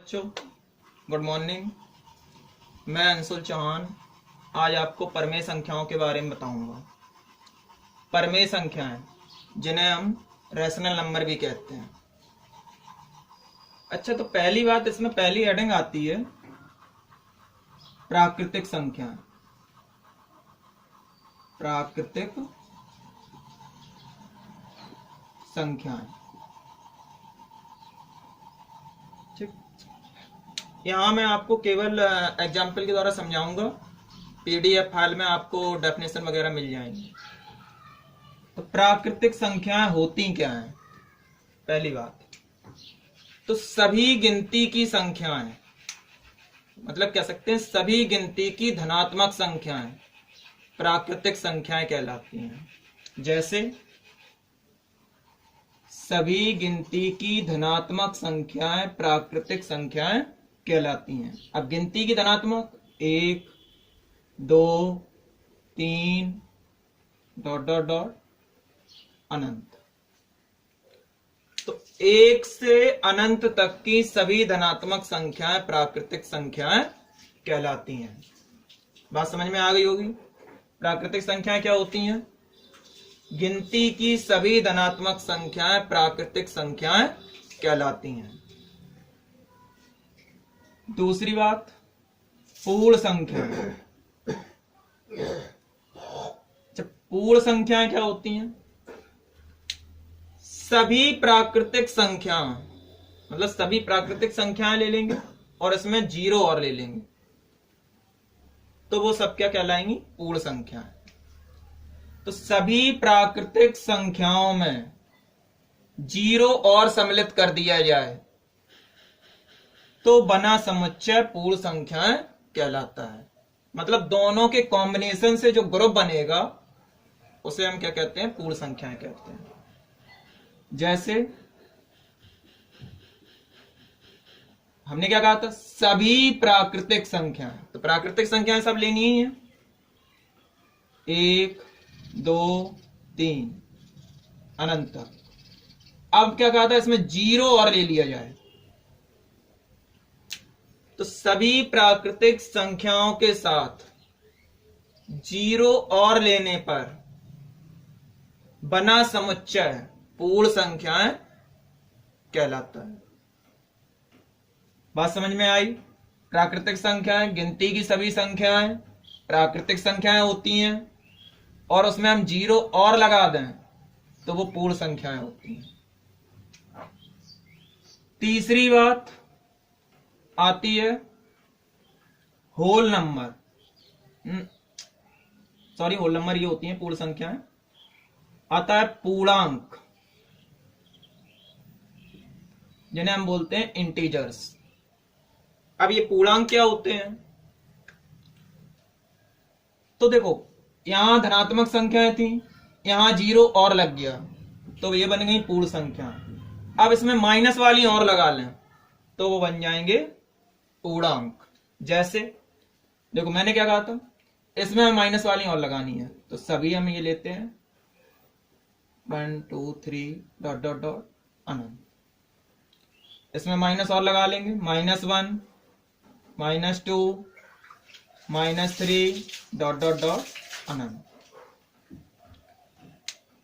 बच्चों good morning. मैं अंशुल चौहान आज आपको परमेय संख्याओं के बारे में बताऊंगा। परमेय संख्याएं जिन्हें हम रैशनल नंबर भी कहते हैं। अच्छा, तो पहली बात इसमें पहली हेडिंग आती है प्राकृतिक संख्याएं। प्राकृतिक संख्याएं, ठीक। यहाँ मैं आपको केवल एग्जाम्पल के द्वारा समझाऊंगा। पीडीएफ फाइल में आपको डेफिनेशन वगैरह मिल जाएंगे। तो प्राकृतिक संख्याएं होती क्या हैं? पहली बात तो सभी गिनती की संख्याएं, मतलब कह सकते हैं सभी गिनती की धनात्मक संख्याएं प्राकृतिक संख्याएं कहलाती हैं। जैसे सभी गिनती की धनात्मक संख्याएं प्राकृतिक संख्याएं कहलाती हैं। अब गिनती की धनात्मक 1, 2, 3 ... अनंत। तो 1 से अनंत तक की सभी धनात्मक संख्याएं प्राकृतिक संख्याएं कहलाती हैं। बात समझ में आ गई होगी। प्राकृतिक संख्याएं क्या होती हैं? गिनती की सभी धनात्मक संख्याएं प्राकृतिक संख्याएं कहलाती हैं। दूसरी बात, पूर्ण संख्या। जब पूर्ण संख्याएं क्या होती हैं? सभी प्राकृतिक संख्या, मतलब सभी प्राकृतिक संख्याएं ले लेंगे और इसमें 0 और ले लेंगे तो वो सब क्या कहलाएंगी? पूर्ण संख्याएं। तो सभी प्राकृतिक संख्याओं में 0 और सम्मिलित कर दिया जाए तो बना समुच्चय पूर्ण संख्याएं कहलाता है। मतलब दोनों के कॉम्बिनेशन से जो ग्रुप बनेगा उसे हम क्या कहते हैं? पूर्ण संख्याएं कहते हैं। जैसे हमने क्या कहा था? सभी प्राकृतिक संख्याएं। तो प्राकृतिक संख्याएं सब लेनी ही है। 1, 2, 3 अनंत तक। अब क्या कहा था? इसमें 0 और ले लिया जाए तो सभी प्राकृतिक संख्याओं के साथ 0 और लेने पर बना समुच्चय पूर्ण संख्याएं कहलाता है। बात समझ में आई? प्राकृतिक संख्याएं गिनती की सभी संख्याएं प्राकृतिक संख्याएं होती हैं और उसमें हम 0 और लगा दें तो वो पूर्ण संख्याएं होती हैं। तीसरी बात आती है whole number. Sorry, whole number ये होती है पूर्ण संख्याएं। आता है पूर्णांक, जिन्हें हम बोलते हैं इंटीजर्स। अब ये पूर्णांक क्या होते हैं? तो देखो, यहां धनात्मक संख्याएं थी, यहां 0 और लग गया तो ये बन गई पूर्ण संख्या। अब इसमें माइनस वाली और लगा लें तो वो बन जाएंगे पूर्णांक। जैसे देखो, मैंने क्या कहा था? इसमें हमें माइनस वाली और लगानी है तो सभी हम ये लेते हैं 1, 2, 3 ... अनंत। इसमें माइनस और लगा लेंगे, -1, -2, -3 ... अनंत।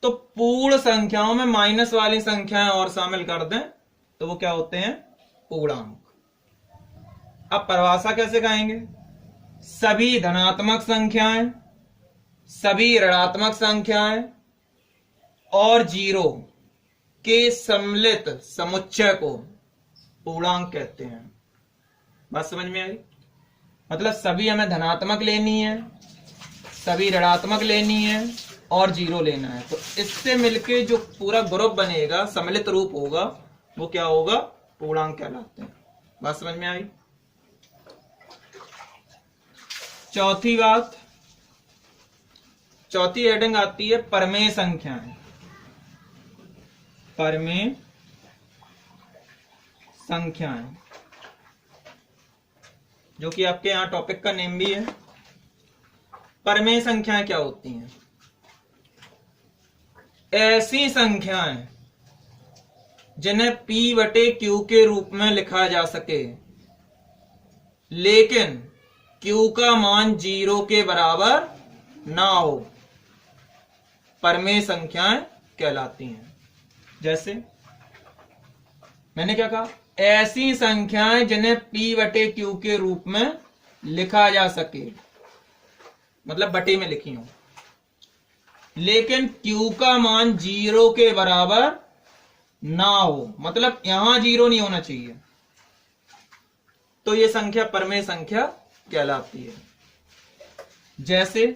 तो पूर्ण संख्याओं में माइनस वाली संख्याएं और शामिल कर दें तो वो क्या होते हैं? पूर्णांक। अब परिभाषा कैसे कहेंगे? सभी धनात्मक संख्याएं, सभी ऋणात्मक संख्याएं और 0 के सम्मिलित समुच्चय को पूर्णांक कहते हैं। बात समझ में आई? मतलब सभी हमें धनात्मक लेनी है, सभी ऋणात्मक लेनी है और 0 लेना है। तो इससे मिलके जो पूरा ग्रुप बनेगा, सम्मिलित रूप होगा, वो क्या होगा? पूर्णांक कहलाते हैं। बात समझ में आई? चौथी बात, चौथी हेडिंग आती है परमेय संख्याएं। परमेय संख्याएं, जो कि आपके यहां टॉपिक का नेम भी है। परमेय संख्याएं क्या होती हैं? ऐसी संख्याएं जिन्हें P/Q के रूप में लिखा जा सके लेकिन Q का मान 0 के बराबर ना हो, परमेय संख्याएं कहलाती हैं। जैसे मैंने क्या कहा, ऐसी संख्याएं जिन्हें P बटे Q के रूप में लिखा जा सके, मतलब बटे में लिखी हो, लेकिन Q का मान 0 के बराबर ना हो, मतलब यहां 0 नहीं होना चाहिए, तो ये संख्या परमेय संख्या कहलाती है। जैसे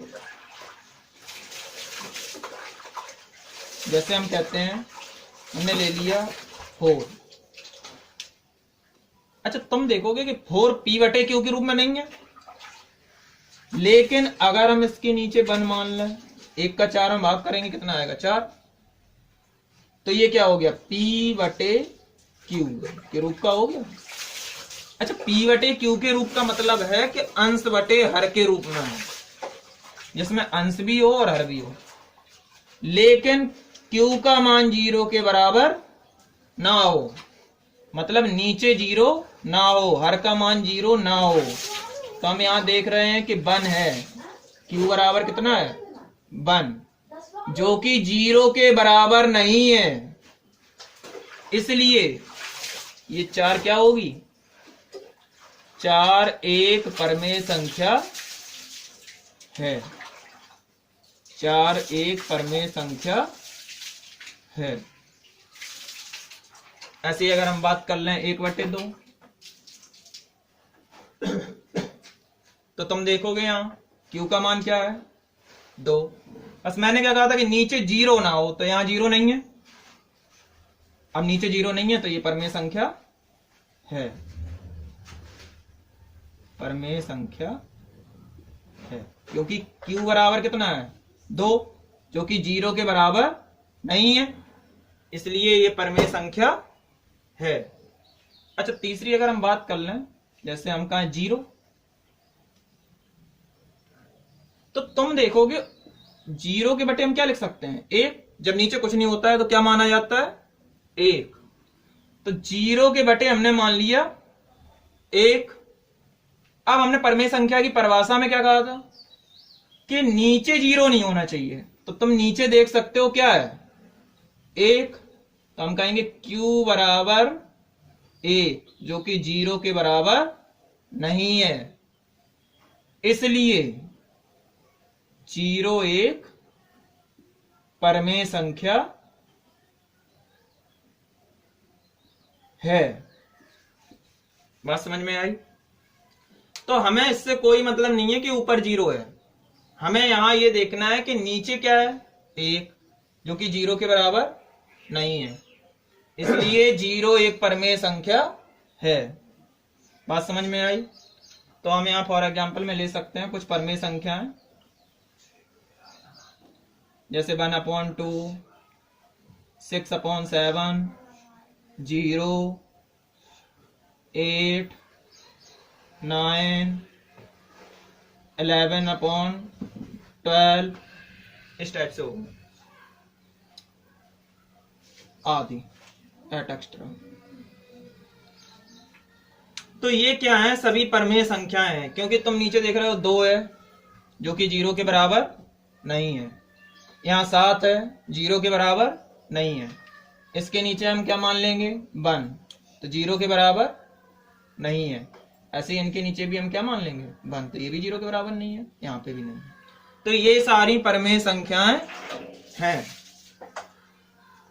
हम कहते हैं, हमने ले लिया 4। अच्छा, तुम देखोगे कि 4 P बटे Q के रूप में नहीं है, लेकिन अगर हम इसके नीचे 1 मान लें, 1 का 4 हम भाग करेंगे, कितना आएगा 4, तो ये क्या हो गया, P बटे Q के रूप का हो गया। अच्छा, P बटे Q के रूप का मतलब है कि अंश बटे हर के रूप में है, जिसमें अंश भी हो और हर भी हो, लेकिन Q का मान 0 के बराबर ना हो, मतलब नीचे 0 ना हो, हर का मान 0 ना हो। तो हम यहां देख रहे हैं कि 1 है, Q बराबर कितना है 1, जो कि 0 के बराबर नहीं है, इसलिए ये 4 क्या होगी, 4 एक परमेय संख्या है, 4 एक परमेय संख्या है। ऐसे अगर हम बात कर लें 1/2, तो तुम देखोगे यहां Q का मान क्या है 2। बस मैंने क्या कहा था कि नीचे 0 ना हो, तो यहां 0 नहीं है, अब नीचे 0 नहीं है तो ये परमेय संख्या है, परमेय संख्या है, क्योंकि Q बराबर कितना है 2, जो कि 0 के बराबर नहीं है, इसलिए ये परमेय संख्या है। अच्छा, तीसरी अगर हम बात कर लें, जैसे हम कहें 0, तो तुम देखोगे 0 के बटे हम क्या लिख सकते हैं 1, जब नीचे कुछ नहीं होता है तो क्या माना जाता है 1, तो 0 के बटे हमने मान लिया 1। अब हमने परमेय संख्या की परिभाषा में क्या कहा था कि नीचे 0 नहीं होना चाहिए, तो तुम नीचे देख सकते हो क्या है 1, तो हम कहेंगे Q बराबर 1, जो कि 0 के बराबर नहीं है, इसलिए 0 एक परमेय संख्या है। बात समझ में आई? तो हमें इससे कोई मतलब नहीं है कि ऊपर 0 है, हमें यहां यह देखना है कि नीचे क्या है 1, जो कि 0 के बराबर नहीं है, इसलिए 0 एक परमेय संख्या है। बात समझ में आई? तो हम यहां फॉर एग्जांपल में ले सकते हैं कुछ परमेय संख्याएं, जैसे 1/2, 6/7, 0, 8, 9, 11/12, इस टाइप से होगा आदि एट एक्स्ट्रा। तो ये क्या है, सभी परमेय संख्याएं हैं, क्योंकि तुम नीचे देख रहे हो 2 है जो कि 0 के बराबर नहीं है, यहां 7 है 0 के बराबर नहीं है, इसके नीचे हम क्या मान लेंगे 1, तो 0 के बराबर नहीं है, ऐसे इनके नीचे भी हम क्या मान लेंगे 1, तो ये भी 0 के बराबर नहीं है, यहां पे भी नहीं है। तो ये सारी परमेय संख्याएं हैं।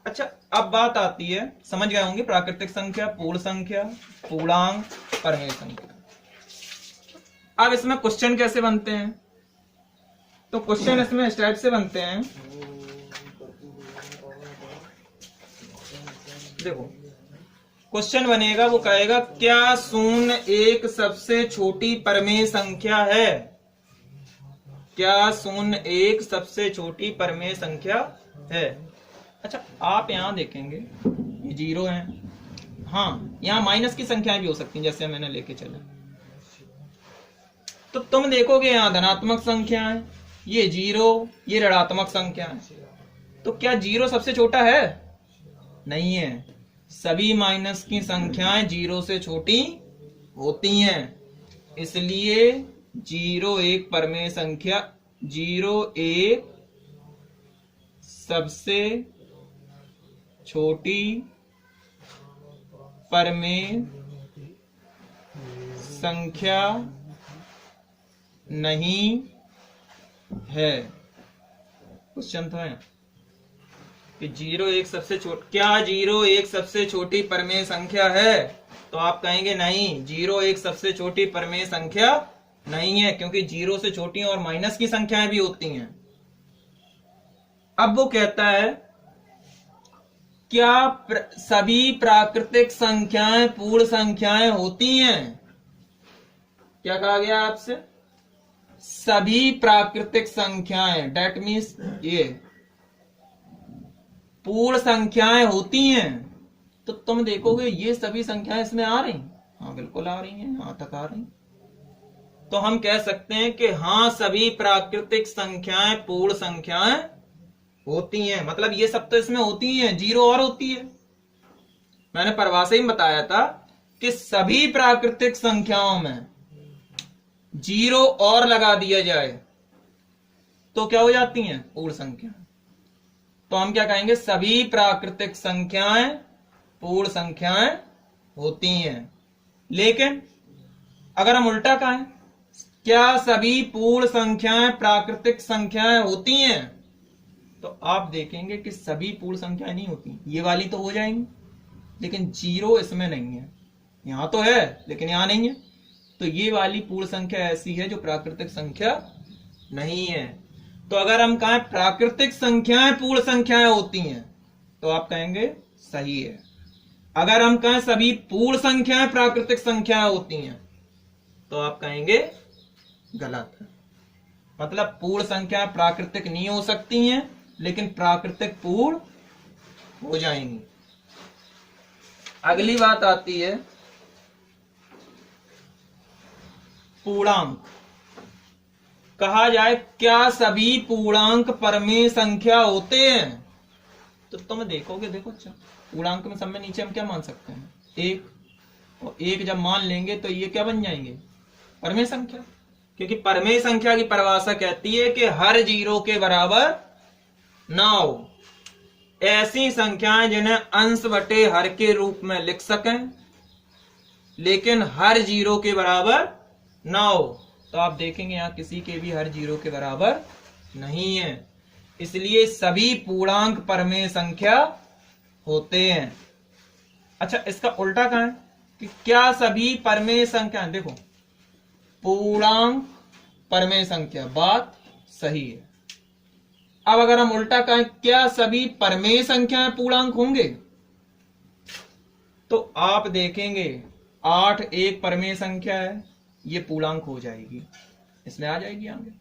अच्छा, अब बात आती है, समझ गए होंगे, प्राकृतिक संख्या, पूर्ण संख्या, पूर्णांक, परमेय संख्या। अब इसमें क्वेश्चन कैसे बनते हैं, तो क्वेश्चन इसमें इस टाइप से बनते हैं, देखो क्वेश्चन बनेगा, वो कहेगा क्या 0 एक सबसे छोटी परमेय संख्या है, क्या 0 एक सबसे छोटी परमेय संख्या है। अच्छा, आप यहां देखेंगे ये 0 है, हाँ यहां माइनस की संख्याएं भी हो सकती हैं, जैसे मैंने लेके चला, तो तुम देखोगे यहां धनात्मक संख्या है, ये 0, ये ऋणात्मक संख्या है, तो क्या 0 सबसे छोटा है, नहीं है, सभी माइनस की संख्याएं 0 से छोटी होती हैं, इसलिए 0 1 परमेय संख्या 0 1 सबसे छोटी परमेय संख्या नहीं है। क्वेश्चन तो है कि 0 1 सबसे क्या 0 1 सबसे छोटी परमेय संख्या है? तो आप कहेंगे नहीं, 0 1 सबसे छोटी परमेय संख्या नहीं है, क्योंकि 0 से छोटी और माइनस की संख्याएं भी होती हैं। अब वो कहता है क्या सभी प्राकृतिक संख्याएं पूर्ण संख्याएं होती हैं? क्या कहा गया आपसे? सभी प्राकृतिक संख्याएं, डेट मीन्स ये पूर्ण संख्याएं होती हैं। तो तुम देखोगे ये सभी संख्याएं इसमें आ रही, हाँ बिल्कुल आ रही हैं, यहां तक आ रही। तो हम कह सकते हैं कि हाँ सभी प्राकृतिक संख्याएं पूर्ण संख्याएं होती हैं। मतलब ये सब तो इसमें होती हैं, 0 और होती है। मैंने परिभाषा ही बताया था कि सभी प्राकृतिक संख्याओं में 0 और लगा दिया जाए तो क्या हो जाती हैं? पूर्ण संख्या। तो हम क्या कहेंगे? सभी प्राकृतिक संख्याएं पूर्ण संख्याएं होती हैं। लेकिन अगर हम उल्टा कहें, क्या सभी पूर्ण संख्याएं प्राकृतिक संख्याएं होती हैं? तो आप देखेंगे कि सभी पूर्ण संख्याएं नहीं होती। ये वाली तो हो जाएंगी, लेकिन 0 इसमें नहीं है। यहां तो है लेकिन यहां नहीं है। तो ये वाली पूर्ण संख्या ऐसी है जो प्राकृतिक संख्या नहीं है। तो अगर हम कहें प्राकृतिक संख्याएं पूर्ण संख्याएं होती हैं तो आप कहेंगे सही है। अगर हम कहें सभी पूर्ण संख्याएं प्राकृतिक संख्याएं होती हैं तो आप कहेंगे गलत है। मतलब पूर्ण संख्याएं प्राकृतिक नहीं हो सकती हैं, लेकिन प्राकृतिक पूर्ण हो जाएंगी। अगली बात आती है पूर्णांक। कहा जाए क्या सभी पूर्णांक परमेय संख्या होते हैं? तो तुम देखोगे, देखो पूर्णांक में सब में नीचे हम क्या मान सकते हैं? 1। और 1 जब मान लेंगे तो ये क्या बन जाएंगे? परमेय संख्या। क्योंकि परमेय संख्या की परिभाषा कहती है कि हर 0 के बराबर ना हो। ऐसी संख्याएं जिन्हें अंश बटे हर के रूप में लिख सकें, लेकिन हर 0 के बराबर ना हो। तो आप देखेंगे यहां किसी के भी हर 0 के बराबर नहीं है। इसलिए सभी पूर्णांक परमेय संख्या होते हैं। अच्छा, इसका उल्टा कहें कि क्या सभी परमेय संख्या, देखो पूर्णांक परमेय संख्या, बात सही है। अब अगर हम उल्टा कहें क्या सभी परमेय संख्याएं पूर्णांक होंगे? तो आप देखेंगे 8 एक परमेय संख्या है, ये पूर्णांक हो जाएगी, इसमें आ जाएगी आगे।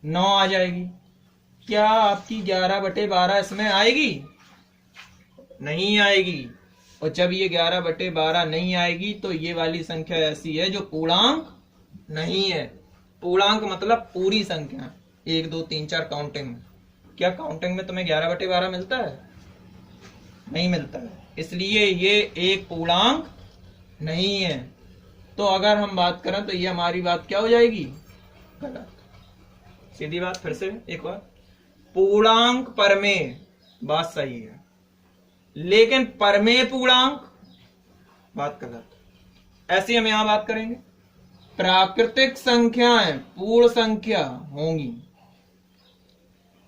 9 आ जाएगी। क्या आपकी 11/12 इसमें आएगी? नहीं आएगी। और जब ये 11/12 नहीं आएगी तो ये वाली संख्या ऐसी है जो पूर्णांक नहीं है। पूर्णांक मतलब पूरी संख्या, 1 2 3 4 काउंटिंग। क्या काउंटिंग में तुम्हें 11/12 मिलता है? नहीं मिलता है। इसलिए ये एक पूर्णांक नहीं है। तो अगर हम बात करें तो ये हमारी बात क्या हो जाएगी? गलत। सीधी बात फिर से एक बार, पूर्णांक परमेय बात सही है, लेकिन परमेय पूर्णांक बात गलत। ऐसी हम यहां बात करेंगे, प्राकृतिक संख्याएं पूर्ण संख्या होंगी,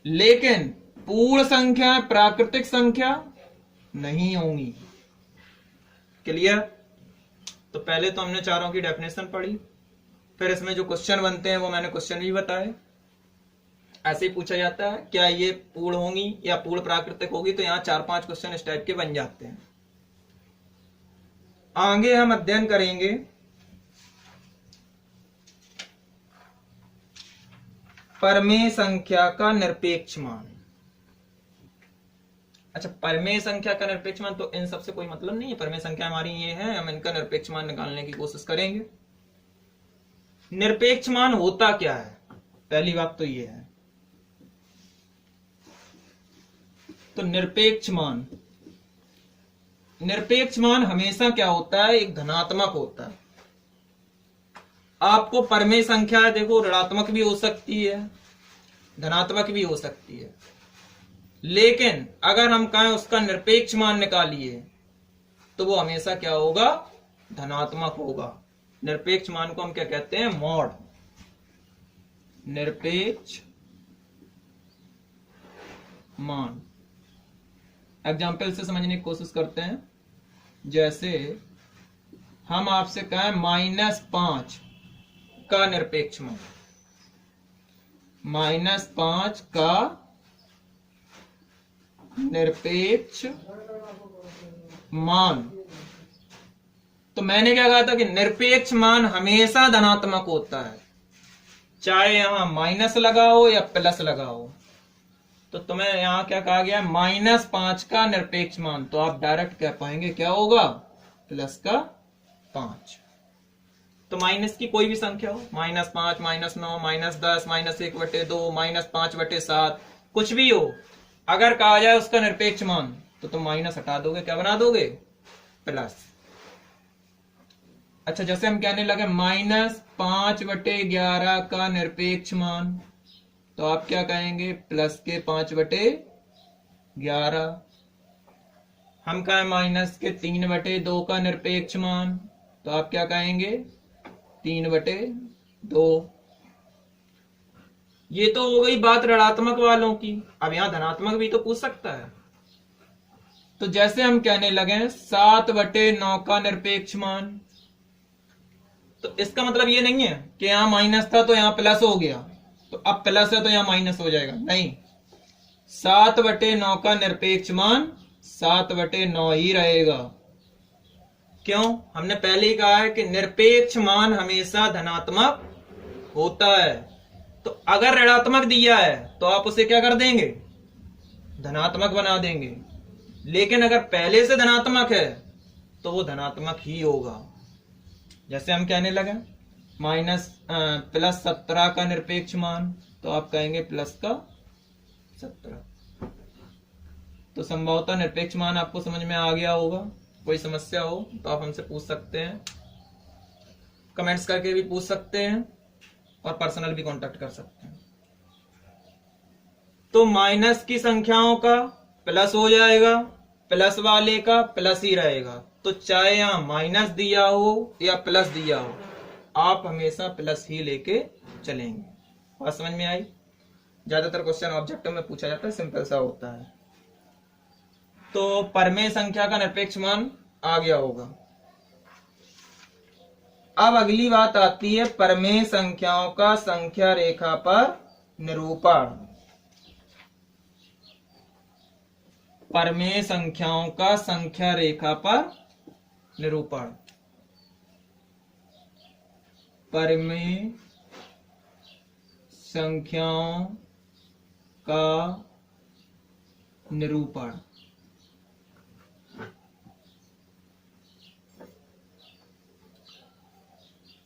लेकिन पूर्ण संख्याएं प्राकृतिक संख्या नहीं होंगी। क्लियर? तो पहले तो हमने चारों की डेफिनेशन पढ़ी, फिर इसमें जो क्वेश्चन बनते हैं वो मैंने क्वेश्चन भी बताए। ऐसे ही पूछा जाता है क्या ये पूर्ण होंगी या पूर्ण प्राकृतिक होगी, तो यहाँ 4-5 क्वेश्चन इस टाइप के बन जाते हैं। आगे हम अध्ययन करेंगे परमेय संख्या का निरपेक्ष मान। अच्छा, परमेय संख्या का निरपेक्ष मान, तो इन सबसे कोई मतलब नहीं है। परमेय संख्या हमारी ये है, हम इनका निरपेक्ष मान निकालने की कोशिश करेंगे। निरपेक्ष मान होता क्या है? पहली बात तो ये है। तो निरपेक्ष मान हमेशा क्या होता है? एक धनात्मक होता है। आपको परमेय संख्या देखो ऋणात्मक भी हो सकती है, धनात्मक भी हो सकती है, लेकिन अगर हम कहें उसका निरपेक्ष मान निकालिए तो वो हमेशा क्या होगा, धनात्मक होगा। निरपेक्ष मान को हम क्या कहते हैं, मॉड। निरपेक्ष मान एग्जाम्पल से समझने की कोशिश करते हैं। जैसे हम आपसे कहें -5 का निरपेक्ष मान, -5 का निरपेक्ष मान, तो मैंने क्या कहा था कि निरपेक्ष मान हमेशा धनात्मक होता है, चाहे यहां माइनस लगाओ या प्लस लगाओ। तो तुम्हें यहां क्या कहा गया, -5 का निरपेक्ष मान, तो आप डायरेक्ट कह पाएंगे क्या होगा, प्लस का 5। तो माइनस की कोई भी संख्या हो, -5, -9, -10, -1/2, -5/7, कुछ भी हो, अगर कहा जाए उसका निरपेक्ष मान तो तुम माइनस हटा दोगे, क्या बना दोगे, प्लस। अच्छा, जैसे हम कहने लगे -5/11 का निरपेक्ष मान, तो आप क्या कहेंगे, प्लस के 5/11। हम कहें माइनस के 3/2 का निरपेक्ष मान, तो आप क्या कहेंगे, 3/2। ये तो हो गई बात ऋणात्मक वालों की। अब यहां धनात्मक भी तो पूछ सकता है। तो जैसे हम कहने लगे 7/9 का निरपेक्ष मान, तो इसका मतलब ये नहीं है कि यहां माइनस था तो यहां प्लस हो गया, तो अब प्लस है तो यहां माइनस हो जाएगा, नहीं। 7/9 का निरपेक्ष मान 7/9 ही रहेगा। क्यों, हमने पहले ही कहा है कि निरपेक्ष मान हमेशा धनात्मक होता है। तो अगर ऋणात्मक दिया है तो आप उसे क्या कर देंगे, धनात्मक बना देंगे, लेकिन अगर पहले से धनात्मक है तो वो धनात्मक ही होगा। जैसे हम कहने लगे +17 का निरपेक्ष मान, तो आप कहेंगे प्लस का 17। तो संभवतः निरपेक्ष मान आपको समझ में आ गया होगा। कोई समस्या हो तो आप हमसे पूछ सकते हैं, कमेंट्स करके भी पूछ सकते हैं और पर्सनल भी कांटेक्ट कर सकते हैं। तो माइनस की संख्याओं का प्लस हो जाएगा, प्लस वाले का प्लस ही रहेगा। तो चाहे यहां माइनस दिया हो या प्लस दिया हो, आप हमेशा प्लस ही लेके चलेंगे। बात समझ में आई। ज्यादातर क्वेश्चन ऑब्जेक्टिव में पूछा जाता है, सिंपल सा होता है। तो परमेय संख्या का निरपेक्ष मान आ गया होगा। अब अगली बात आती है परमेय संख्याओं का संख्या रेखा पर निरूपण। परमेय संख्याओं का संख्या रेखा पर निरूपण। परमेय संख्याओं का निरूपण।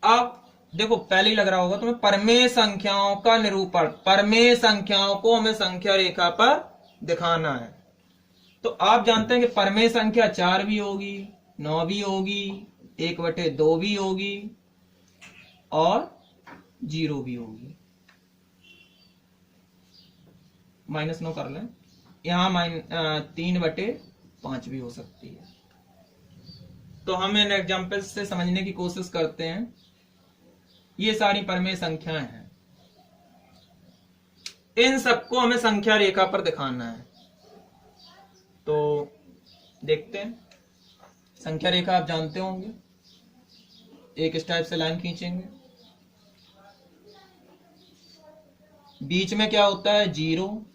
अब देखो, पहले ही लग रहा होगा तुम्हें, परमेय संख्याओं का निरूपण। परमेय संख्याओं को हमें संख्या रेखा पर दिखाना है। तो आप जानते हैं कि परमेय संख्या 4 भी होगी, 9 भी होगी, 1/2 भी होगी और 0 भी होगी। -9 कर लें, यहां 3/5 भी हो सकती है। तो हम इन एग्जाम्पल से समझने की कोशिश करते हैं। ये सारी परमेय संख्याएं हैं, इन सबको हमें संख्या रेखा पर दिखाना है। तो देखते हैं। संख्या रेखा आप जानते होंगे, एक इस टाइप से लाइन खींचेंगे, बीच में क्या होता है, 0।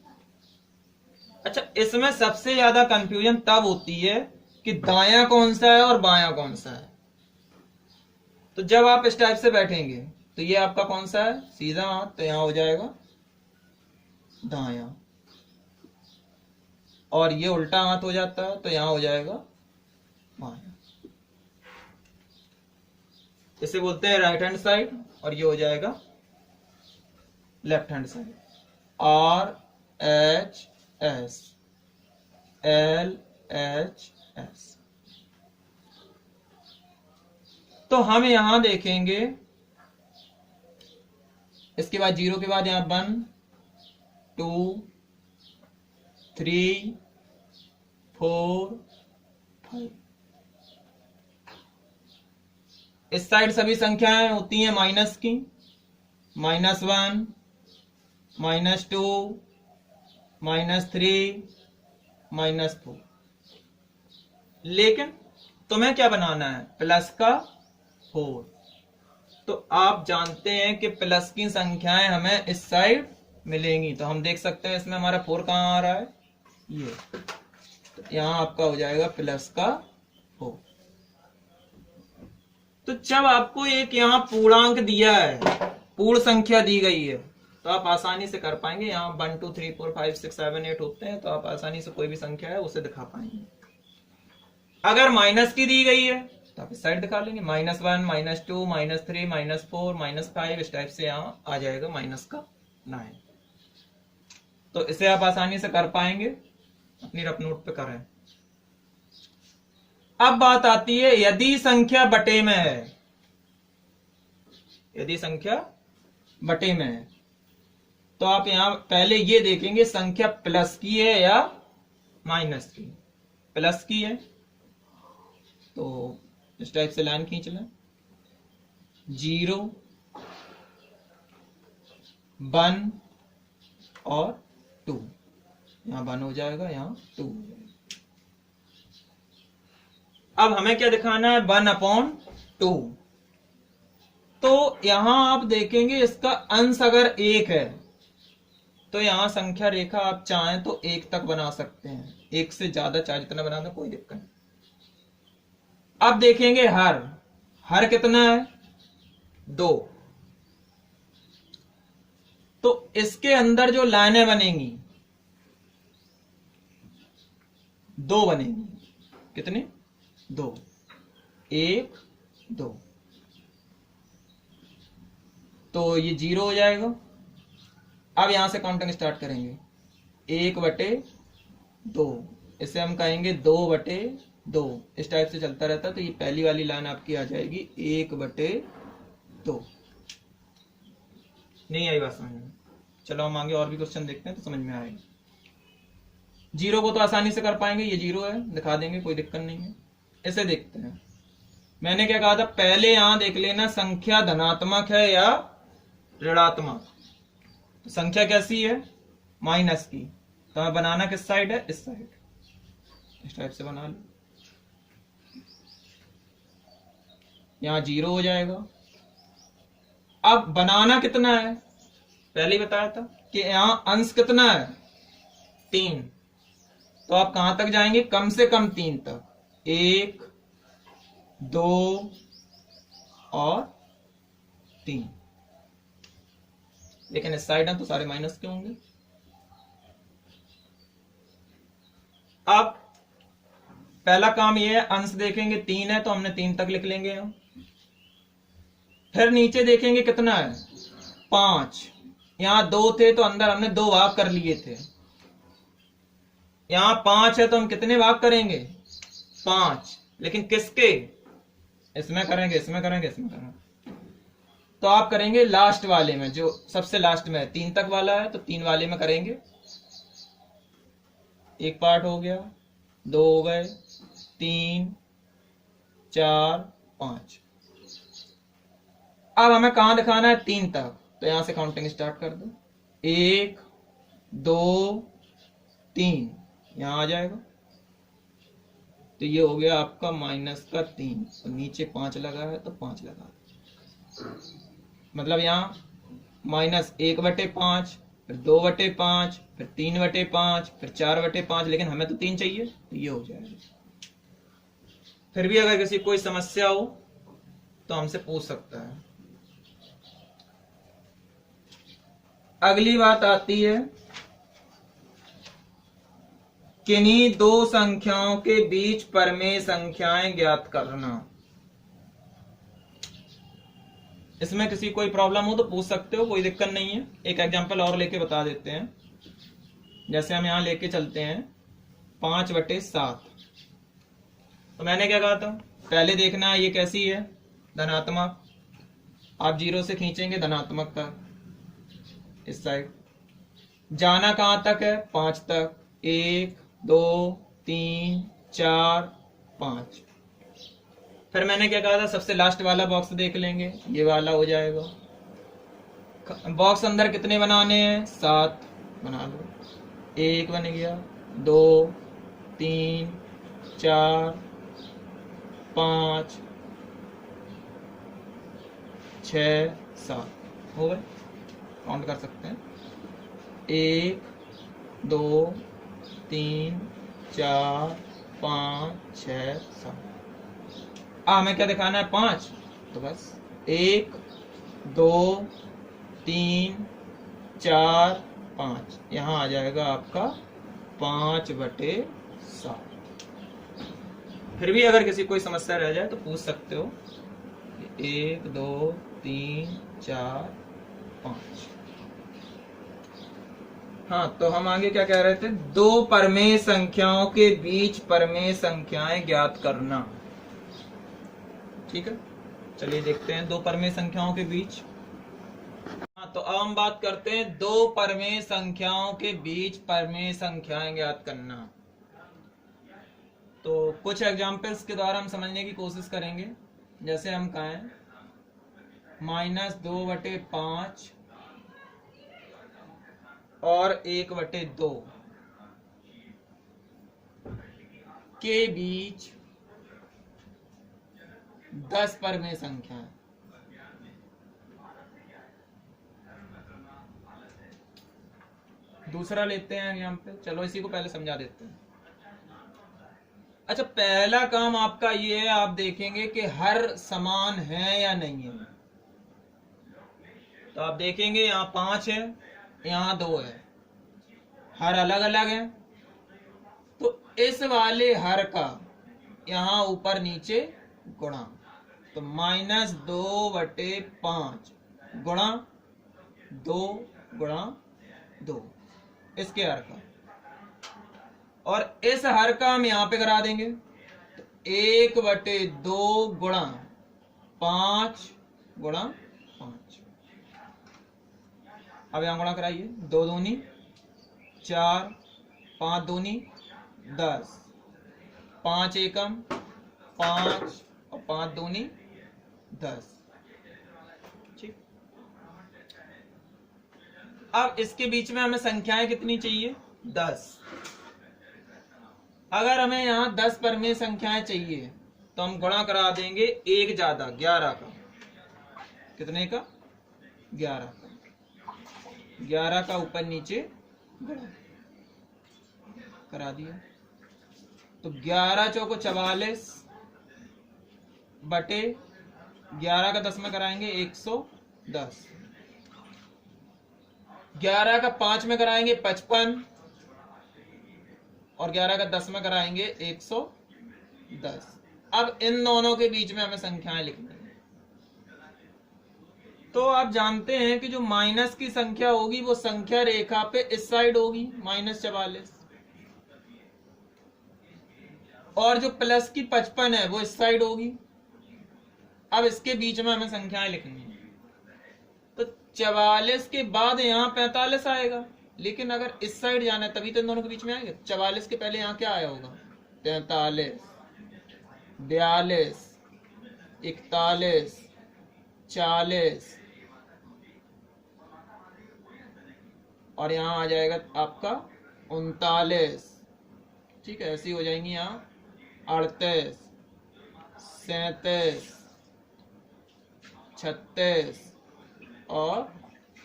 अच्छा, इसमें सबसे ज्यादा कंफ्यूजन तब होती है कि दायां कौन सा है और बायां कौन सा है। तो जब आप इस टाइप से बैठेंगे तो ये आपका कौन सा है, सीधा हाथ, तो यहां हो जाएगा दायां, और ये उल्टा हाथ हो जाता है तो यहां हो जाएगा बायां। इसे बोलते हैं राइट हैंड साइड, और ये हो जाएगा left hand side. RHS, LHS। तो हम यहां देखेंगे इसके बाद 0 के बाद यहाँ 1 2 3 4 5। इस साइड सभी संख्याएं होती हैं माइनस की, -1 -2 -3 -4। लेकिन तुम्हें क्या बनाना है, प्लस का 4। तो आप जानते हैं कि प्लस की संख्याएं हमें इस साइड मिलेंगी, तो हम देख सकते हैं इसमें हमारा 4 कहां आ रहा है, ये। तो यहां आपका हो जाएगा प्लस का 4। तो जब आपको एक यहां पूर्णांक दिया है, पूर्ण संख्या दी गई है, तो आप आसानी से कर पाएंगे। यहाँ 1 2 3 4 5 6 7 8 होते हैं, तो आप आसानी से कोई भी संख्या है उसे दिखा पाएंगे। अगर माइनस की दी गई है तो आप इस साइड दिखा लेंगे, -1 -2 -3 -4 -5, इस टाइप से यहाँ आ जाएगा माइनस का 9। तो इसे आप आसानी से कर पाएंगे, अपनी रफ नोट पे करें। अब बात आती है यदि संख्या बटे में है, यदि संख्या बटे में है, तो आप यहां पहले ये देखेंगे संख्या प्लस की है या माइनस की। प्लस की है तो इस टाइप से लाइन खींच लें, 0 1 और 2, यहां 1 हो जाएगा, यहां 2 हो जाएगा। अब हमें क्या दिखाना है, 1/2। तो यहां आप देखेंगे इसका अंश अगर 1 है तो यहां संख्या रेखा आप चाहें तो 1 तक बना सकते हैं, 1 से ज्यादा चाहे जितना बना दो, कोई दिक्कत नहीं। अब देखेंगे हर कितना है, 2। तो इसके अंदर जो लाइनें बनेंगी 2 बनेंगी, कितने, 2, 1 2। तो ये 0 हो जाएगा। अब यहां से काउंटिंग स्टार्ट करेंगे, 1/2, इसे हम कहेंगे 2/2, इस टाइप से चलता रहता है। तो ये पहली वाली लाइन आपकी आ जाएगी 1/2। नहीं आई बात समझ में? चलो हम आगे और भी क्वेश्चन देखते हैं तो समझ में आएगा। 0 को तो आसानी से कर पाएंगे, ये 0 है, दिखा देंगे, कोई दिक्कत नहीं है। इसे देखते हैं, मैंने क्या कहा था, पहले यहां देख लेना संख्या धनात्मक है या ऋणात्मक। तो संख्या कैसी है, माइनस की, तो हमें बनाना किस साइड है, इस साइड, इस टाइप से बना लो। यहां 0 हो जाएगा। अब बनाना कितना है, पहले ही बताया था कि यहां अंश कितना है, 3। तो आप कहां तक जाएंगे, कम से कम 3 तक, 1 2 और 3। लेकिन इस साइड है तो सारे माइनस के होंगे। अब पहला काम ये है, अंश देखेंगे 3 है तो हमने 3 तक लिख लेंगे हम। फिर नीचे देखेंगे कितना है, 5। यहां 2 थे तो अंदर हमने 2 भाग कर लिए थे, यहां 5 है तो हम कितने भाग करेंगे, 5। लेकिन किसके, इसमें करेंगे, इसमें करेंगे, इसमें करेंगे। तो आप करेंगे लास्ट वाले में, जो सबसे लास्ट में है, 3 तक वाला है तो 3 वाले में करेंगे। एक पार्ट हो गया, 2 हो गए, 3 4 5। अब हमें कहां दिखाना है, 3 तक, तो यहां से काउंटिंग स्टार्ट कर दो, 1 2 3, यहां आ जाएगा। तो ये हो गया आपका -3, तो नीचे 5 लगा है तो 5 लगा, मतलब यहां -1/5, फिर 2/5, फिर 3/5, फिर 4/5, लेकिन हमें तो 3 चाहिए, तो ये हो जाएगा। फिर भी अगर किसी कोई समस्या हो तो हमसे पूछ सकता है। अगली बात आती है, किन्हीं 2 संख्याओं के बीच परमेय संख्याएं ज्ञात करना। इसमें किसी कोई प्रॉब्लम हो तो पूछ सकते हो, कोई दिक्कत नहीं है। एक एग्जांपल और लेके बता देते हैं। जैसे हम यहां लेके चलते हैं 5/7। तो मैंने क्या कहा था, पहले देखना है ये कैसी है, धनात्मक। आप 0 से खींचेंगे धनात्मक तक, इस साइड। जाना कहां तक है? 5 तक। 1 2 3 4 5। फिर मैंने क्या कहा था? सबसे लास्ट वाला बॉक्स देख लेंगे, ये वाला हो जाएगा। बॉक्स अंदर कितने बनाने हैं? 7 बना लो। 1 बन गया, 2 3 4 5 6 7 हो गए। काउंट कर सकते हैं। 1 2 3 4 5 6 7। हमें क्या दिखाना है? 5। तो बस 1 2 3 4 5, यहां आ जाएगा आपका 5/7। फिर भी अगर किसी कोई समस्या रह जाए तो पूछ सकते हो। 1 2 3 4 5। हाँ, तो हम आगे क्या कह रहे थे? दो परमेय संख्याओं के बीच परमेय संख्याएं ज्ञात करना। ठीक है, चलिए देखते हैं दो परमेय संख्याओं के बीच। हाँ, तो अब हम बात करते हैं दो परमेय संख्याओं के बीच परमेय संख्याएं ज्ञात करना। तो कुछ एग्जाम्पल्स के द्वारा हम समझने की कोशिश करेंगे। जैसे हम कहें -2/5 और 1/2 के बीच 10 परमेय संख्या है। दूसरा लेते हैं यहाँ पे, चलो इसी को पहले समझा देते हैं। अच्छा, पहला काम आपका ये है, आप देखेंगे कि हर समान है या नहीं है। तो आप देखेंगे यहाँ 5 है, यहाँ 2 है, हर अलग अलग है। तो इस वाले हर का यहाँ ऊपर नीचे गुणा, तो -2/5 गुणा 2 गुणा 2, इसके हर का। और इस हर का हम यहां पे करा देंगे, तो 1/2 गुणा 5 गुणा 5। अब यहां गुणा कराइए, 2 दूनी 4, 5 दूनी 10, 5 एकम 5 और 5 दूनी 10। ठीक, अब इसके बीच में हमें संख्याएं कितनी चाहिए? 10। अगर हमें यहाँ 10 परमेय संख्याएं चाहिए तो हम गुणा करा देंगे एक ज्यादा, 11 का। कितने का? 11 का। 11 का ऊपर नीचे गुणा करा दिया, तो 11 चौको 44 बटे 11 का 10 में कराएंगे 110, 11 का 5 में कराएंगे 55 और 11 का 10 में कराएंगे 110। अब इन दोनों के बीच में हमें संख्याएं लिखनी है। तो आप जानते हैं कि जो माइनस की संख्या होगी वो संख्या रेखा पे इस साइड होगी, -44, और जो प्लस की 55 है वो इस साइड होगी। अब इसके बीच में हमें संख्याएं लिखनी है। तो 44 के बाद यहाँ 45 आएगा, लेकिन अगर इस साइड जाना है तभी तो इन दोनों के बीच में आएगा। 44 के पहले यहाँ क्या आया होगा? 43, 42, 41, 40, और यहाँ आ जाएगा आपका 39। ठीक है, ऐसी हो जाएंगी यहाँ 38, 37, 36 और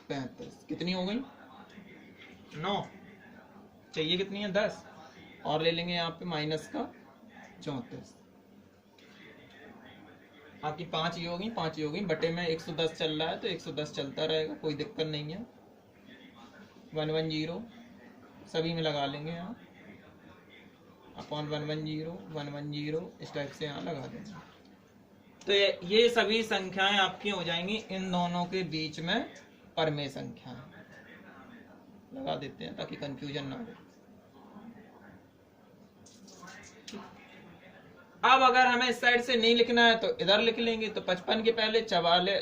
35। कितनी हो गई? 9। चाहिए कितनी है? 10। और ले लेंगे यहाँ पे माइनस का 34। आपकी 5 ही होगी, 5 ही होगी। बटे में 110 चल रहा है तो 110 चलता रहेगा, कोई दिक्कत नहीं है। 110 सभी में लगा लेंगे यहाँ, अपॉन 110 110 इस टाइप से यहाँ लगा देंगे। तो ये सभी संख्याएं आपकी हो जाएंगी इन दोनों के बीच में परमेय संख्याएं। लगा देते हैं ताकि कंफ्यूजन ना हो। अब अगर हमें इस साइड से नहीं लिखना है तो इधर लिख लेंगे। तो 55 के पहले 44,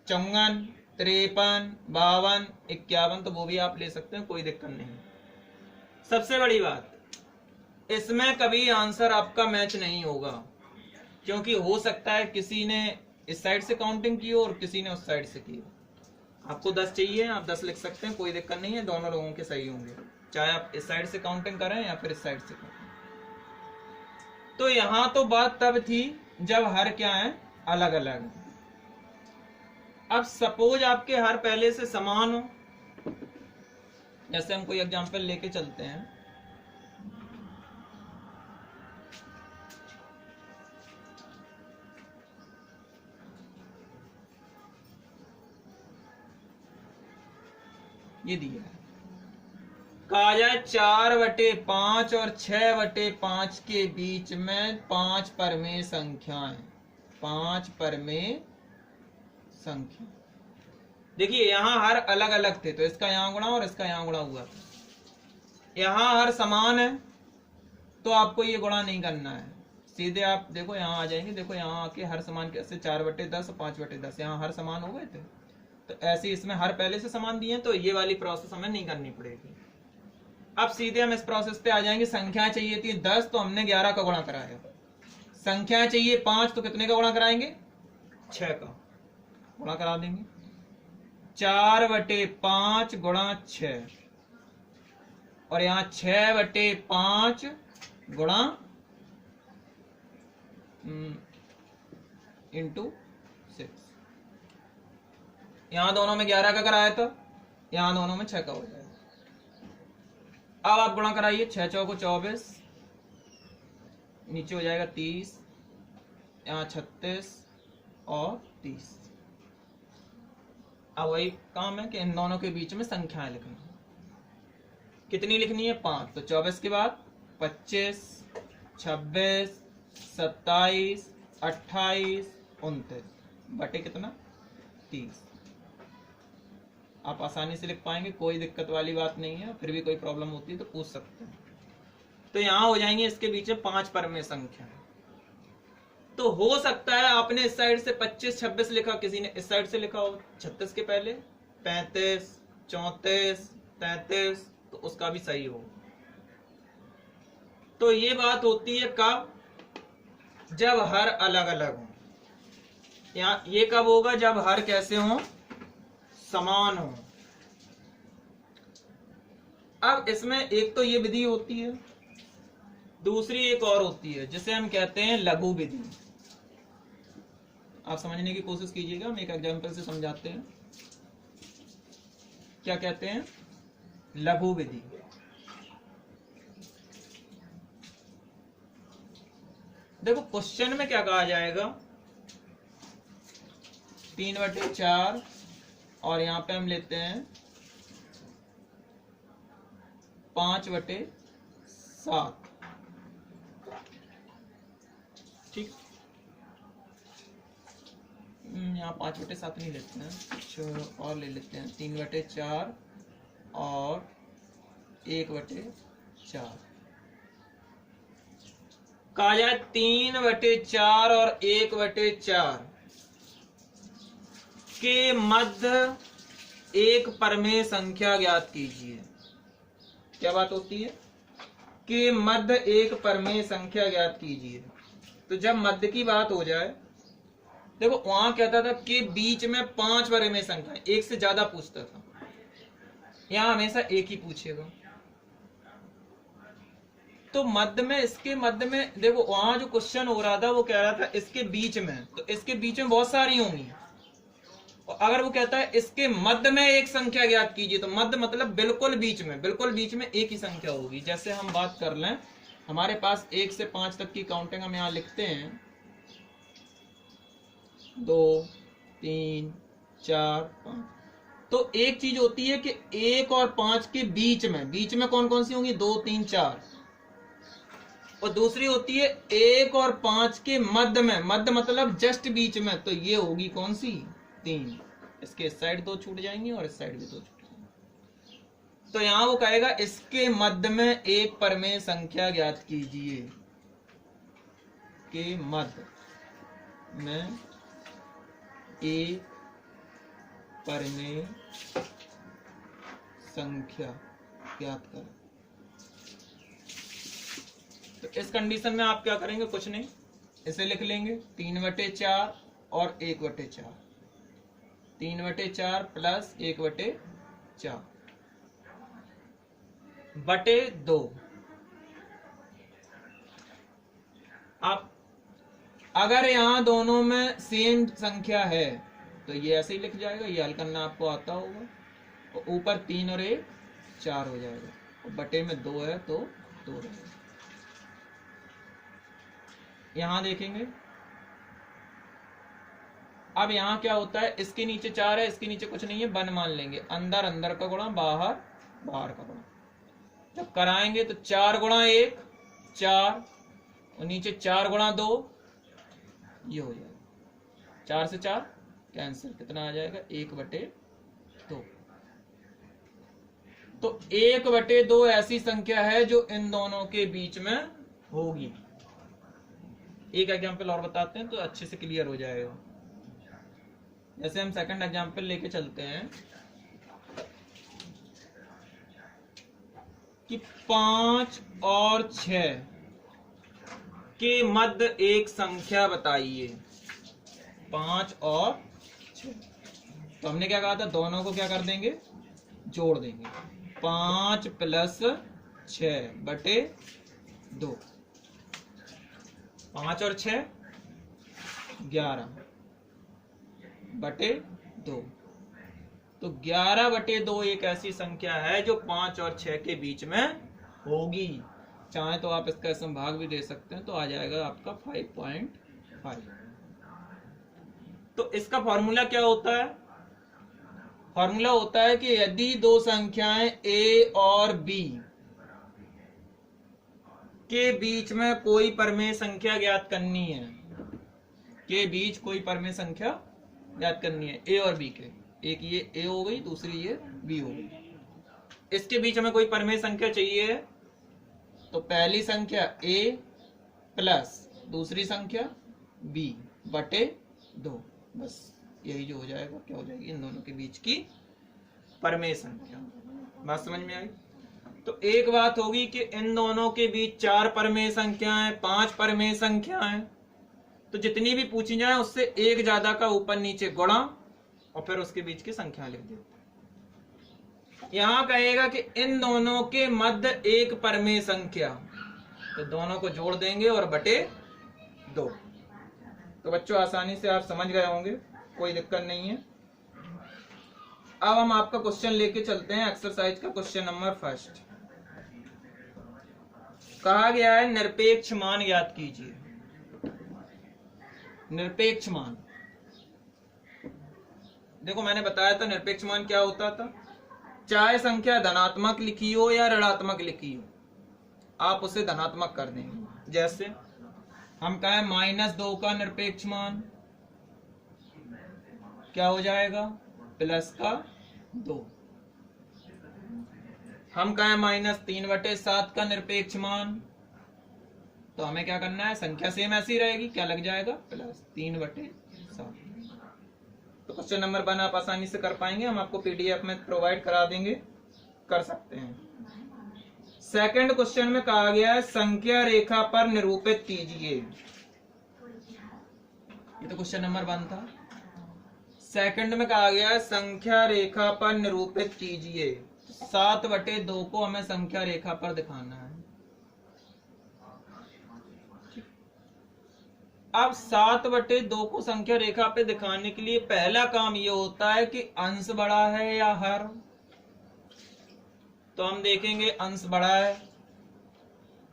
54, 53, 52, 51, तो वो भी आप ले सकते हैं, कोई दिक्कत नहीं। सबसे बड़ी बात, इसमें कभी आंसर आपका मैच नहीं होगा, क्योंकि हो सकता है किसी ने इस साइड से काउंटिंग की हो और किसी ने उस साइड से की हो। आपको 10 चाहिए, आप 10 लिख सकते हैं, कोई दिक्कत नहीं है, दोनों लोगों के सही होंगे, चाहे आप इस साइड से काउंटिंग करें या फिर इस साइड से करें। तो यहां तो बात तब थी जब हर क्या है, अलग अलग। अब सपोज आपके हर पहले से समान हो, जैसे हम कोई एग्जांपल लेके चलते हैं, ये दिया है, कहा जाए 4/5 और 6/5 के बीच में 5 परमेय संख्याएं, 5 परमेय संख्या। देखिए यहां हर अलग अलग थे, तो इसका यहां गुणा और इसका यहां गुणा हुआ। यहां हर समान है, तो आपको ये गुणा नहीं करना है, सीधे आप देखो यहां आ जाएंगे। देखो यहां आके हर समान कैसे 4/10 5/10, यहां हर समान हो गए थे, तो ऐसे इसमें हर पहले से समान दिए, तो ये वाली प्रोसेस हमें नहीं करनी पड़ेगी। अब सीधे हम इस प्रोसेस पे आ जाएंगे। संख्या चाहिए थी 10, तो हमने 11 का गुणा कराया। संख्या चाहिए 5, तो कितने का गुणा कराएंगे, 6 का गुणा करा देंगे। 4/5 गुणा 6, और यहां 6/5 गुणा इंटू 6। यहां दोनों में 11 का कराया था, यहां दोनों में 6 का हो जाएगा। अब आप गुणा कराइए, 6 चौको 24, नीचे हो जाएगा 30, यहाँ 36 और 30। अब वही काम है कि इन दोनों के बीच में संख्याएं लिखनी। कितनी लिखनी है, 5, तो 24 के बाद 25, 26, 27, 28, 29 बटे कितना, 30। आप आसानी से लिख पाएंगे, कोई दिक्कत वाली बात नहीं है। फिर भी कोई प्रॉब्लम होती है तो पूछ सकते हैं। तो यहां हो जाएंगे इसके बीच में 5 परमेय संख्या। तो हो सकता है आपने इस साइड से 25 26 लिखा, किसी ने इस साइड से लिखा हो 36 के पहले 35 34 33, तो उसका भी सही हो। तो ये बात होती है कब, जब हर अलग अलग हो। यहाँ ये कब होगा, जब हर कैसे हो, समान हो। अब इसमें एक तो ये विधि होती है, दूसरी एक और होती है जिसे हम कहते हैं लघु विधि। आप समझने की कोशिश कीजिएगा, हम एक एग्जांपल से समझाते हैं। क्या कहते हैं, लघु विधि। देखो क्वेश्चन में क्या कहा जाएगा, 3/4 और यहां पे हम लेते हैं 5/7। ठीक, यहाँ 5/7 नहीं लेते हैं, कुछ और ले लेते हैं, 3/4 और 1/4। कहा जाए 3/4 और 1/4 के मध्य एक परमेय संख्या ज्ञात कीजिए। क्या बात होती है, कि मध्य एक परमेय संख्या ज्ञात कीजिए। तो जब मध्य की बात हो जाए, देखो वहां कहता था कि बीच में 5 परमेय संख्या, एक से ज्यादा पूछता था, यहां हमेशा एक ही पूछेगा। तो मध्य में, इसके मध्य में, देखो वहां जो क्वेश्चन हो रहा था वो कह रहा था इसके बीच में, तो इसके बीच में बहुत सारी होंगी। और अगर वो कहता है इसके मध्य में एक संख्या ज्ञात कीजिए, तो मध्य मतलब बिल्कुल बीच में, बिल्कुल बीच में एक ही संख्या होगी। जैसे हम बात कर लें, हमारे पास 1 से 5 तक की काउंटिंग हम यहां लिखते हैं, 2 3 4 5। तो एक चीज होती है कि 1 और 5 के बीच में कौन कौन सी होंगी, 2 3 4। और दूसरी होती है 1 और 5 के मध्य में, मध्य मतलब जस्ट बीच में, तो ये होगी कौन सी, 3। इसके इस साइड 2 छूट जाएंगी और इस साइड भी 2 छूट जाएंगी। तो यहां वो कहेगा इसके मध्य में एक परमेय संख्या ज्ञात कीजिए, के मध्य में एक परिमेय संख्या ज्ञात करें। तो इस कंडीशन में आप क्या करेंगे, कुछ नहीं, इसे लिख लेंगे 3/4 और 1/4, 3/4 प्लस 1/4 बटे 2। अब अगर यहां दोनों में सेम संख्या है तो ये ऐसे ही लिख जाएगा, ये हल करना आपको आता होगा, और ऊपर 3 और 1 4 हो जाएगा, और बटे में 2 है तो 2 रहेगा। यहां देखेंगे, अब यहां क्या होता है, इसके नीचे 4 है, इसके नीचे कुछ नहीं है, 1 मान लेंगे, अंदर अंदर का गुणा, बाहर बाहर का गुणा। जब कराएंगे तो 4 गुणा 1 4, और नीचे 4 गुणा 2, ये हो जाएगा 4 से 4 कैंसिल, कितना आ जाएगा 1/2। तो 1/2 ऐसी संख्या है जो इन दोनों के बीच में होगी। एक एग्जाम्पल और बताते हैं तो अच्छे से क्लियर हो जाएगा। जैसे हम सेकंड एग्जाम्पल लेके चलते हैं कि 5 और 6 के मध्य एक संख्या बताइए। 5 और 6, तो हमने क्या कहा था, दोनों को क्या कर देंगे, जोड़ देंगे। 5 + 6/2, 5 और 6 11/2। तो 11/2 एक ऐसी संख्या है जो 5 और 6 के बीच में होगी। चाहे तो आप इसका समभाग भी दे सकते हैं, तो आ जाएगा आपका 5.5। तो इसका फॉर्मूला क्या होता है, फॉर्मूला होता है कि यदि दो संख्याएं a और b के बीच में कोई परिमेय संख्या ज्ञात करनी है, के बीच कोई परिमेय संख्या ज्ञात करनी है a और b के, एक ये a हो गई, दूसरी ये b हो गई, इसके बीच में कोई परिमेय संख्या चाहिए, तो पहली संख्या a प्लस दूसरी संख्या b/2, बस यही जो हो जाएगा, क्या हो जाएगी, इन दोनों के बीच की परिमेय संख्या। बात समझ में आई? तो एक बात होगी कि इन दोनों के बीच 4 परिमेय संख्याएं, 5 परिमेय संख्याएं, तो जितनी भी पूछी जाए उससे एक ज्यादा का ऊपर नीचे गुणा, और फिर उसके बीच की संख्या लिख देते। यहां कहेगा कि इन दोनों के मध्य एक परिमेय संख्या, तो दोनों को जोड़ देंगे और बटे 2। तो बच्चों आसानी से आप समझ गए होंगे, कोई दिक्कत नहीं है। अब हम आपका क्वेश्चन लेके चलते हैं, एक्सरसाइज का क्वेश्चन नंबर 1। कहा गया है निरपेक्ष मान ज्ञात कीजिए। निरपेक्ष मान, देखो मैंने बताया था निरपेक्ष मान क्या होता था, चाहे संख्या धनात्मक लिखी हो या ऋणात्मक लिखी हो, आप उसे धनात्मक कर देंगे। जैसे हम कहें -2 का निरपेक्ष मान क्या हो जाएगा, +2। हम कहें -3/7 का निरपेक्ष मान, तो हमें क्या करना है, संख्या सेम ऐसी रहेगी, क्या लग जाएगा, +3/7। तो क्वेश्चन नंबर 1 आप आसानी से कर पाएंगे, हम आपको पीडीएफ में प्रोवाइड करा देंगे, कर सकते हैं। सेकंड क्वेश्चन में कहा गया है संख्या रेखा पर निरूपित कीजिए। ये तो क्वेश्चन नंबर 1 था। सेकंड में कहा गया है संख्या रेखा पर निरूपित कीजिए। 7/2 को हमें संख्या रेखा पर दिखाना है। अब 7/2 को संख्या रेखा पे दिखाने के लिए पहला काम ये होता है कि अंश बड़ा है या हर। तो हम देखेंगे अंश बड़ा है।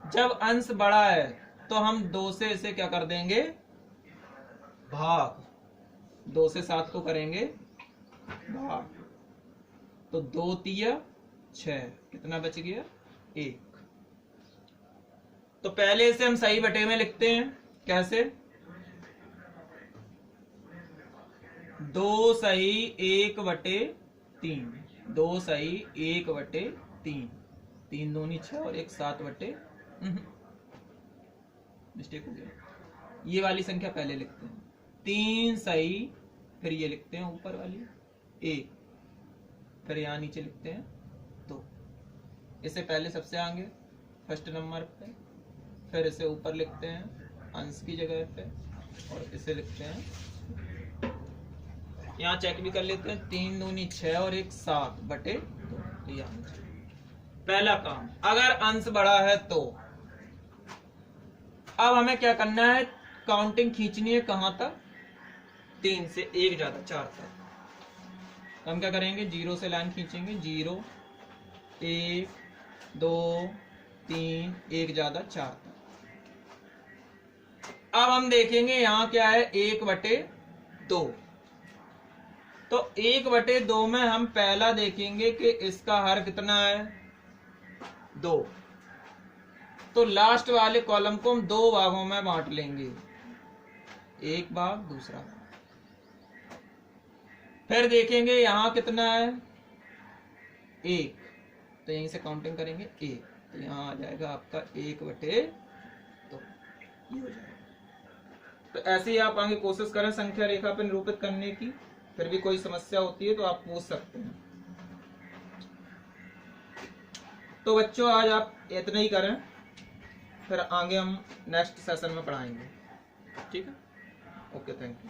जब अंश बड़ा है तो हम 2 से इसे क्या कर देंगे, भाग। 2 से 7 को करेंगे भाग, तो 2 तिया 6, कितना बच गया, 1। तो पहले इसे हम सही बटे में लिखते हैं, कैसे, 2 सही 1/3, 2 सही 1/3, 3 दूनी 6 और 1 7/, मिस्टेक हो गया, ये वाली संख्या पहले लिखते हैं। 3 सही, फिर ये लिखते हैं ऊपर वाली, 1, फिर यहाँ नीचे लिखते हैं 2। इसे पहले सबसे आगे फर्स्ट नंबर पे, फिर इसे ऊपर लिखते हैं अंश की जगह पे, और इसे लिखते हैं, यहाँ चेक भी कर लेते हैं, 3 दूनी 6 और 1 7 बटे 2। पहला काम, अगर अंश बड़ा है तो अब हमें क्या करना है, काउंटिंग खींचनी है कहां तक, 3 से 1 ज्यादा 4 तक। तो हम क्या करेंगे, 0 से लाइन खींचेंगे, 0 1 2 3 1 ज्यादा 4 तक। अब हम देखेंगे यहां क्या है, 1/2। तो 1/2 में हम पहला देखेंगे कि इसका हर कितना है, 2। तो लास्ट वाले कॉलम को हम 2 भागों में बांट लेंगे, एक भाग दूसरा भाग। फिर देखेंगे यहां कितना है, 1, तो यहीं से काउंटिंग करेंगे 1, तो यहां आ जाएगा आपका 1/2 ये हो जाएगा। तो ऐसे ही आप आगे कोशिश करें संख्या रेखा पर निरूपित करने की। फिर भी कोई समस्या होती है तो आप पूछ सकते हैं। तो बच्चों आज आप इतना ही करें, फिर आगे हम नेक्स्ट सेशन में पढ़ाएंगे। ठीक है, ओके, थैंक यू।